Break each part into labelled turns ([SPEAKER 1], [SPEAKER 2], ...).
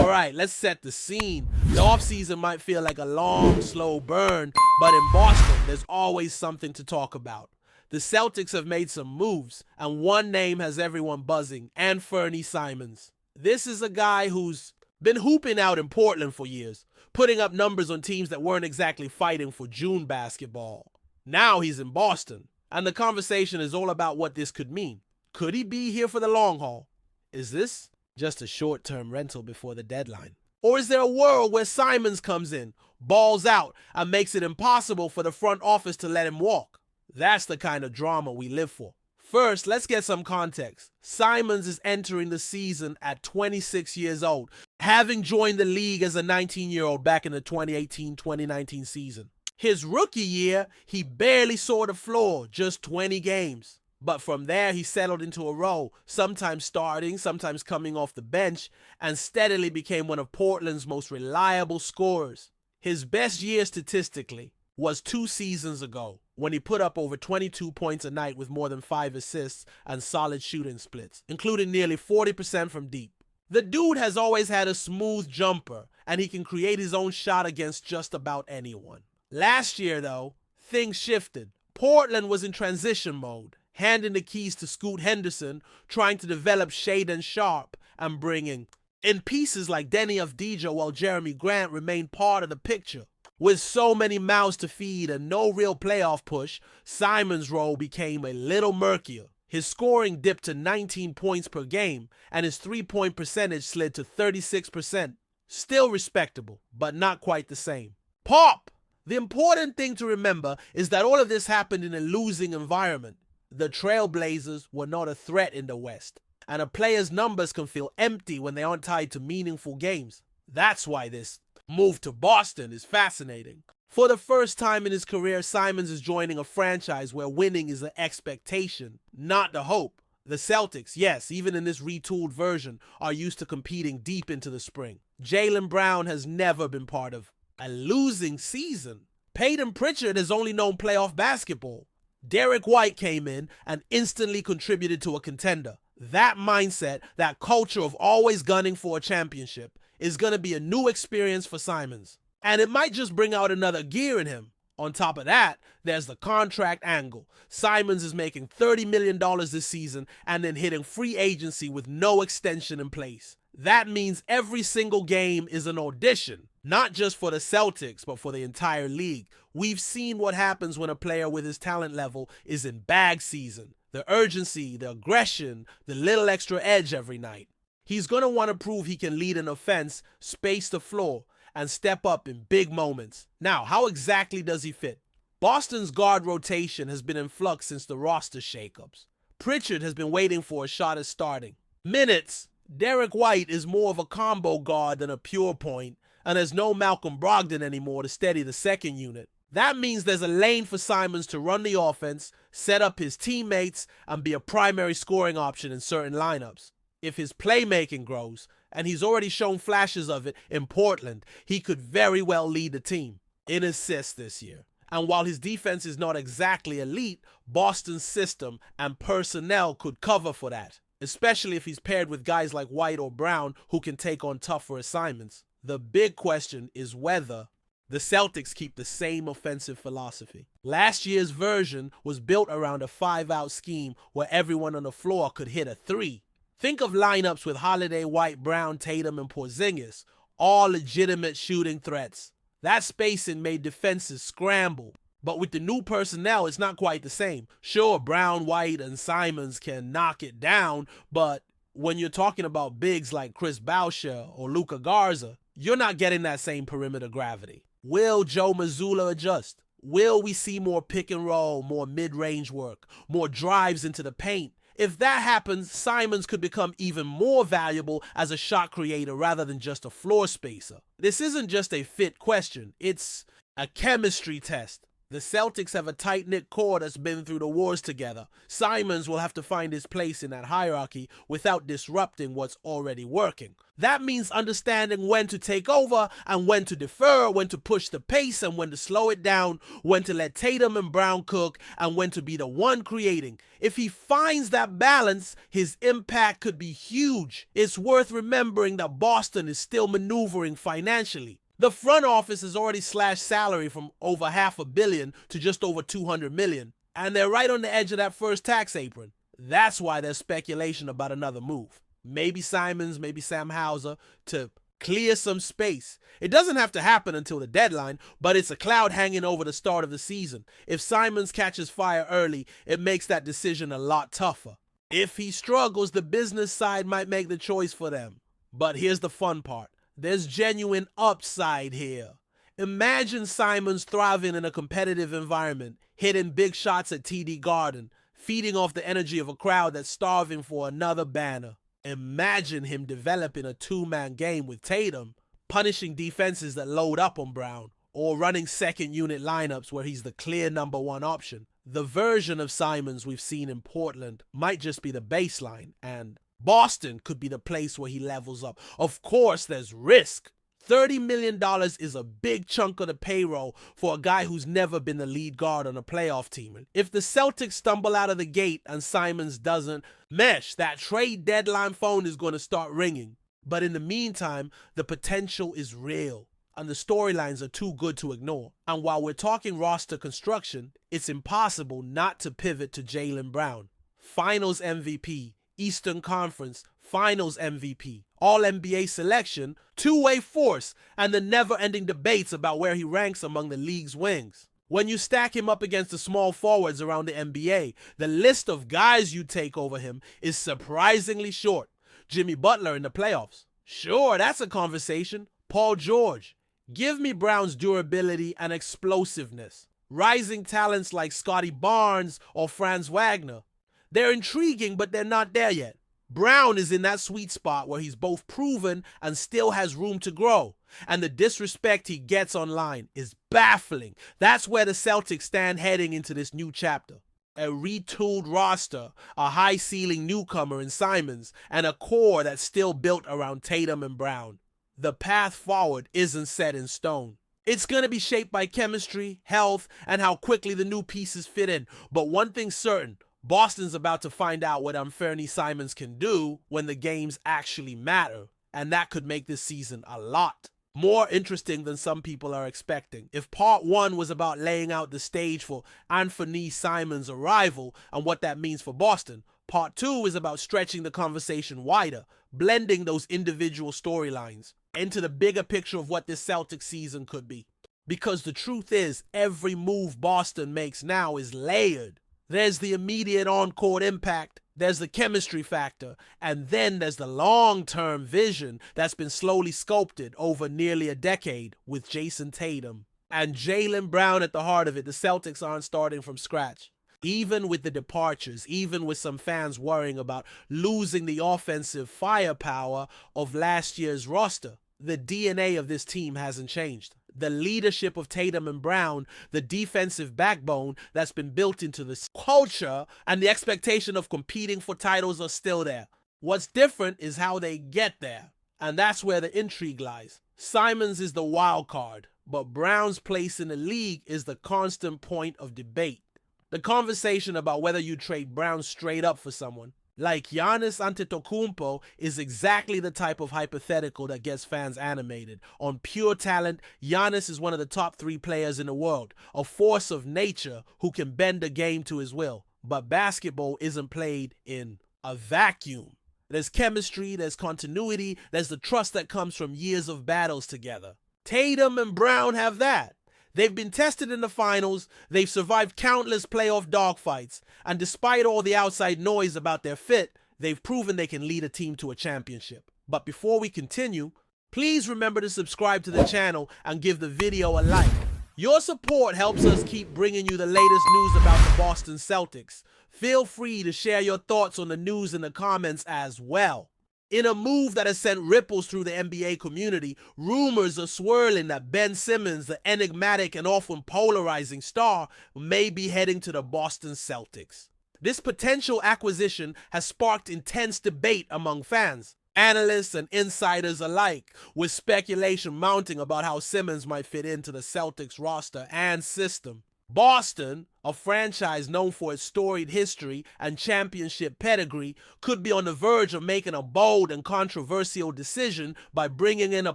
[SPEAKER 1] All right, let's set the scene. The offseason might feel like a long, slow burn, but in Boston, there's always something to talk about. The Celtics have made some moves, and one name has everyone buzzing, Anthony Simons. This is a guy who's been hooping out in Portland for years, putting up numbers on teams that weren't exactly fighting for June basketball. Now he's in Boston, and the conversation is all about what this could mean. Could he be here for the long haul? Is this just a short-term rental before the deadline? Or is there a world where Simons comes in, balls out, and makes it impossible for the front office to let him walk? That's the kind of drama we live for. First, let's get some context. Simons is entering the season at 26 years old, having joined the league as a 19-year-old back in the 2018-2019 season. His rookie year, he barely saw the floor, just 20 games. But from there, he settled into a role, sometimes starting, sometimes coming off the bench, and steadily became one of Portland's most reliable scorers. His best year statistically was 2 seasons ago, when he put up over 22 points a night with more than 5 assists and solid shooting splits, including nearly 40% from deep. The dude has always had a smooth jumper, and he can create his own shot against just about anyone. Last year, though, things shifted. Portland was in transition mode, handing the keys to Scoot Henderson, trying to develop Shaedon Sharpe, and bringing in pieces like Denny Avdija while Jeremy Grant remained part of the picture. With so many mouths to feed and no real playoff push, Simons' role became a little murkier. His scoring dipped to 19 points per game, and his three-point percentage slid to 36%. Still respectable, but not quite the same. Pop! The important thing to remember is that all of this happened in a losing environment. The Trailblazers were not a threat in the West, and a player's numbers can feel empty when they aren't tied to meaningful games. That's why this move to Boston is fascinating. For the first time in his career, Simons is joining a franchise where winning is an expectation, not the hope. The Celtics, yes, even in this retooled version, are used to competing deep into the spring. Jaylen Brown has never been part of a losing season. Peyton Pritchard has only known playoff basketball. Derek White came in and instantly contributed to a contender. That mindset, that culture of always gunning for a championship, is going to be a new experience for Simons. And it might just bring out another gear in him. On top of that, there's the contract angle. Simons is making $30 million this season and then hitting free agency with no extension in place. That means every single game is an audition, not just for the Celtics, but for the entire league. We've seen what happens when a player with his talent level is in bag season. The urgency, the aggression, the little extra edge every night. He's going to want to prove he can lead an offense, space the floor, and step up in big moments. Now, how exactly does he fit? Boston's guard rotation has been in flux since the roster shakeups. Pritchard has been waiting for a shot at starting. Minutes. Derek White is more of a combo guard than a pure point, and there's no Malcolm Brogdon anymore to steady the second unit. That means there's a lane for Simons to run the offense, set up his teammates, and be a primary scoring option in certain lineups. If his playmaking grows, and he's already shown flashes of it in Portland, he could very well lead the team in assists this year. And while his defense is not exactly elite, Boston's system and personnel could cover for that, especially if he's paired with guys like White or Brown who can take on tougher assignments. The big question is whether the Celtics keep the same offensive philosophy. Last year's version was built around a 5-out scheme where everyone on the floor could hit a 3. Think of lineups with Holiday, White, Brown, Tatum, and Porzingis, all legitimate shooting threats. That spacing made defenses scramble. But with the new personnel, it's not quite the same. Sure, Brown, White, and Simons can knock it down, but when you're talking about bigs like Chris Boucher or Luka Garza, you're not getting that same perimeter gravity. Will Joe Mazzulla adjust? Will we see more pick and roll, more mid-range work, more drives into the paint? If that happens, Simons could become even more valuable as a shot creator rather than just a floor spacer. This isn't just a fit question, it's a chemistry test. The Celtics have a tight-knit core that's been through the wars together. Simons will have to find his place in that hierarchy without disrupting what's already working. That means understanding when to take over and when to defer, when to push the pace and when to slow it down, when to let Tatum and Brown cook, and when to be the one creating. If he finds that balance, his impact could be huge. It's worth remembering that Boston is still maneuvering financially. The front office has already slashed salary from over $500 million to just over $200 million, and they're right on the edge of that first tax apron. That's why there's speculation about another move. Maybe Simons, maybe Sam Hauser, to clear some space. It doesn't have to happen until the deadline, but it's a cloud hanging over the start of the season. If Simons catches fire early, it makes that decision a lot tougher. If he struggles, the business side might make the choice for them. But here's the fun part. There's genuine upside here. Imagine Simons thriving in a competitive environment, hitting big shots at TD Garden, feeding off the energy of a crowd that's starving for another banner. Imagine him developing a two-man game with Tatum, punishing defenses that load up on Brown, or running second-unit lineups where he's the clear number one option. The version of Simons we've seen in Portland might just be the baseline, and Boston could be the place where he levels up. Of course, there's risk. $30 million is a big chunk of the payroll for a guy who's never been the lead guard on a playoff team. If the Celtics stumble out of the gate and Simons doesn't mesh, that trade deadline phone is going to start ringing. But in the meantime, the potential is real, and the storylines are too good to ignore. And while we're talking roster construction, it's impossible not to pivot to Jaylen Brown. Finals MVP, Eastern Conference Finals MVP, All-NBA selection, two-way force, and the never-ending debates about where he ranks among the league's wings. When you stack him up against the small forwards around the NBA, the list of guys you take over him is surprisingly short. Jimmy Butler in the playoffs. Sure, that's a conversation. Paul George. Give me Brown's durability and explosiveness. Rising talents like Scotty Barnes or Franz Wagner. They're intriguing, but they're not there yet. Brown is in that sweet spot where he's both proven and still has room to grow. And the disrespect he gets online is baffling. That's where the Celtics stand heading into this new chapter. A retooled roster, a high-ceiling newcomer in Simons, and a core that's still built around Tatum and Brown. The path forward isn't set in stone. It's going to be shaped by chemistry, health, and how quickly the new pieces fit in. But one thing's certain, Boston's about to find out what Anthony Simons can do when the games actually matter, and that could make this season a lot more interesting than some people are expecting. If part one was about laying out the stage for Anthony Simons' arrival and what that means for Boston, part two is about stretching the conversation wider, blending those individual storylines into the bigger picture of what this Celtics season could be. Because the truth is, every move Boston makes now is layered. There's the immediate on-court impact, there's the chemistry factor, and then there's the long-term vision that's been slowly sculpted over nearly a decade with Jason Tatum. And Jaylen Brown at the heart of it. The Celtics aren't starting from scratch. Even with the departures, even with some fans worrying about losing the offensive firepower of last year's roster, the DNA of this team hasn't changed. The leadership of Tatum and Brown, the defensive backbone that's been built into this culture, and the expectation of competing for titles are still there. What's different is how they get there, and that's where the intrigue lies. Simons is the wild card, but Brown's place in the league is the constant point of debate. The conversation about whether you trade Brown straight up for someone like Giannis Antetokounmpo is exactly the type of hypothetical that gets fans animated. On pure talent, Giannis is one of the top 3 players in the world, a force of nature who can bend a game to his will. But basketball isn't played in a vacuum. There's chemistry, there's continuity, there's the trust that comes from years of battles together. Tatum and Brown have that. They've been tested in the finals, they've survived countless playoff dogfights, and despite all the outside noise about their fit, they've proven they can lead a team to a championship. But before we continue, please remember to subscribe to the channel and give the video a like. Your support helps us keep bringing you the latest news about the Boston Celtics. Feel free to share your thoughts on the news in the comments as well. In a move that has sent ripples through the NBA community, rumors are swirling that Ben Simmons, the enigmatic and often polarizing star, may be heading to the Boston Celtics. This potential acquisition has sparked intense debate among fans, analysts, and insiders alike, with speculation mounting about how Simmons might fit into the Celtics roster and system. Boston, a franchise known for its storied history and championship pedigree, could be on the verge of making a bold and controversial decision by bringing in a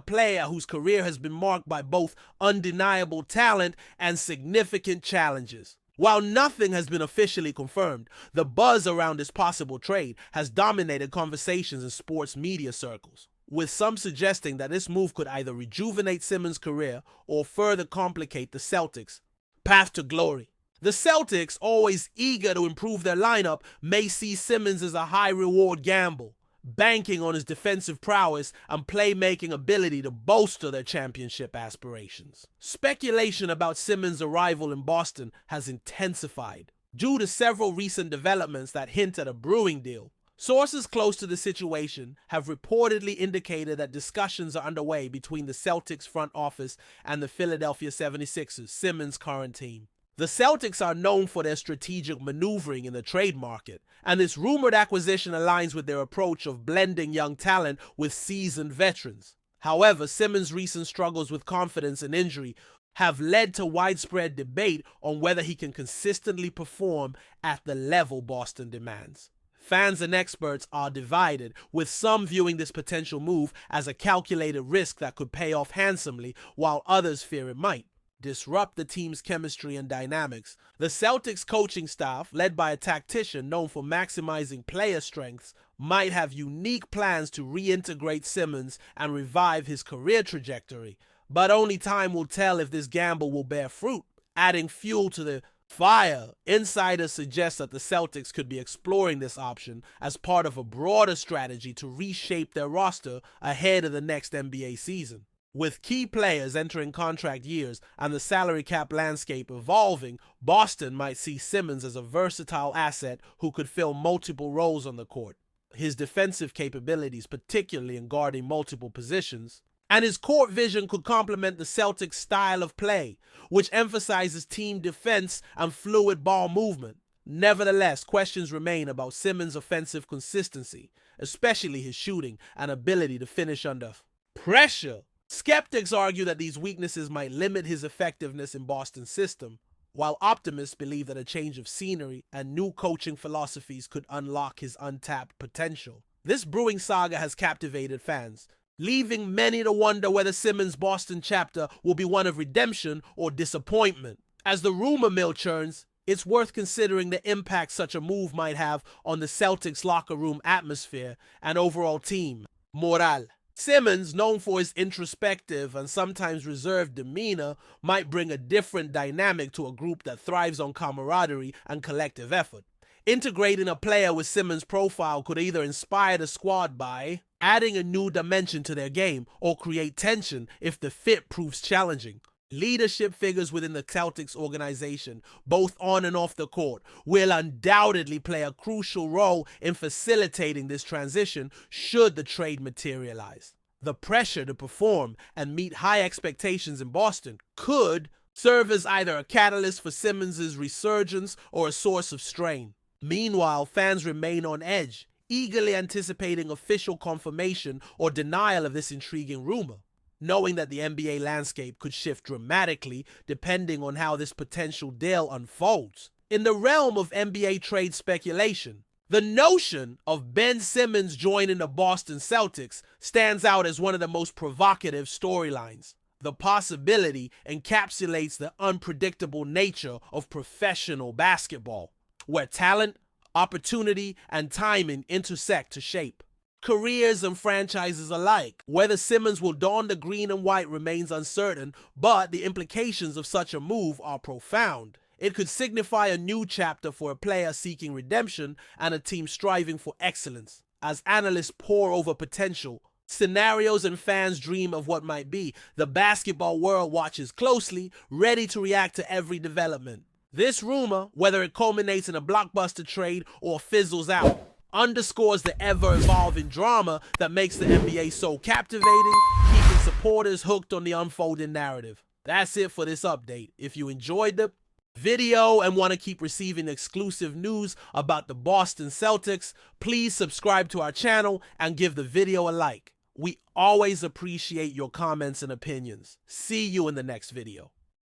[SPEAKER 1] player whose career has been marked by both undeniable talent and significant challenges. While nothing has been officially confirmed, the buzz around this possible trade has dominated conversations in sports media circles, with some suggesting that this move could either rejuvenate Simmons' career or further complicate the Celtics' path to glory. The Celtics, always eager to improve their lineup, may see Simmons as a high-reward gamble, banking on his defensive prowess and playmaking ability to bolster their championship aspirations. Speculation about Simmons' arrival in Boston has intensified due to several recent developments that hint at a brewing deal. Sources close to the situation have reportedly indicated that discussions are underway between the Celtics front office and the Philadelphia 76ers, Simmons' current team. The Celtics are known for their strategic maneuvering in the trade market, and this rumored acquisition aligns with their approach of blending young talent with seasoned veterans. However, Simmons' recent struggles with confidence and injury have led to widespread debate on whether he can consistently perform at the level Boston demands. Fans and experts are divided, with some viewing this potential move as a calculated risk that could pay off handsomely, while others fear it might disrupt the team's chemistry and dynamics. The Celtics coaching staff, led by a tactician known for maximizing player strengths, might have unique plans to reintegrate Simmons and revive his career trajectory, but only time will tell if this gamble will bear fruit. Adding fuel to the fire, insiders suggest that the Celtics could be exploring this option as part of a broader strategy to reshape their roster ahead of the next NBA season. With key players entering contract years and the salary cap landscape evolving, Boston might see Simmons as a versatile asset who could fill multiple roles on the court. His defensive capabilities, particularly in guarding multiple positions, and his court vision could complement the Celtics' style of play, which emphasizes team defense and fluid ball movement. Nevertheless, questions remain about Simmons' offensive consistency, especially his shooting and ability to finish under pressure. Skeptics argue that these weaknesses might limit his effectiveness in Boston's system, while optimists believe that a change of scenery and new coaching philosophies could unlock his untapped potential. This brewing saga has captivated fans, leaving many to wonder whether Simmons' Boston chapter will be one of redemption or disappointment. As the rumor mill churns, it's worth considering the impact such a move might have on the Celtics' locker room atmosphere and overall team morale. Simmons, known for his introspective and sometimes reserved demeanor, might bring a different dynamic to a group that thrives on camaraderie and collective effort. Integrating a player with Simmons' profile could either inspire the squad by adding a new dimension to their game or create tension if the fit proves challenging. Leadership figures within the Celtics organization, both on and off the court, will undoubtedly play a crucial role in facilitating this transition should the trade materialize. The pressure to perform and meet high expectations in Boston could serve as either a catalyst for Simmons' resurgence or a source of strain. Meanwhile, fans remain on edge, eagerly anticipating official confirmation or denial of this intriguing rumor, knowing that the NBA landscape could shift dramatically depending on how this potential deal unfolds. In the realm of NBA trade speculation, the notion of Ben Simmons joining the Boston Celtics stands out as one of the most provocative storylines. The possibility encapsulates the unpredictable nature of professional basketball, where talent, opportunity, and timing intersect to shape careers and franchises alike. Whether Simmons will don the green and white remains uncertain, but the implications of such a move are profound. It could signify a new chapter for a player seeking redemption and a team striving for excellence. As analysts pore over potential scenarios and fans dream of what might be, the basketball world watches closely, ready to react to every development. This rumor, whether it culminates in a blockbuster trade or fizzles out, underscores the ever-evolving drama that makes the NBA so captivating, keeping supporters hooked on the unfolding narrative. That's it for this update. If you enjoyed the video and want to keep receiving exclusive news about the Boston Celtics, please subscribe to our channel and give the video a like. We always appreciate your comments and opinions. See you in the next video.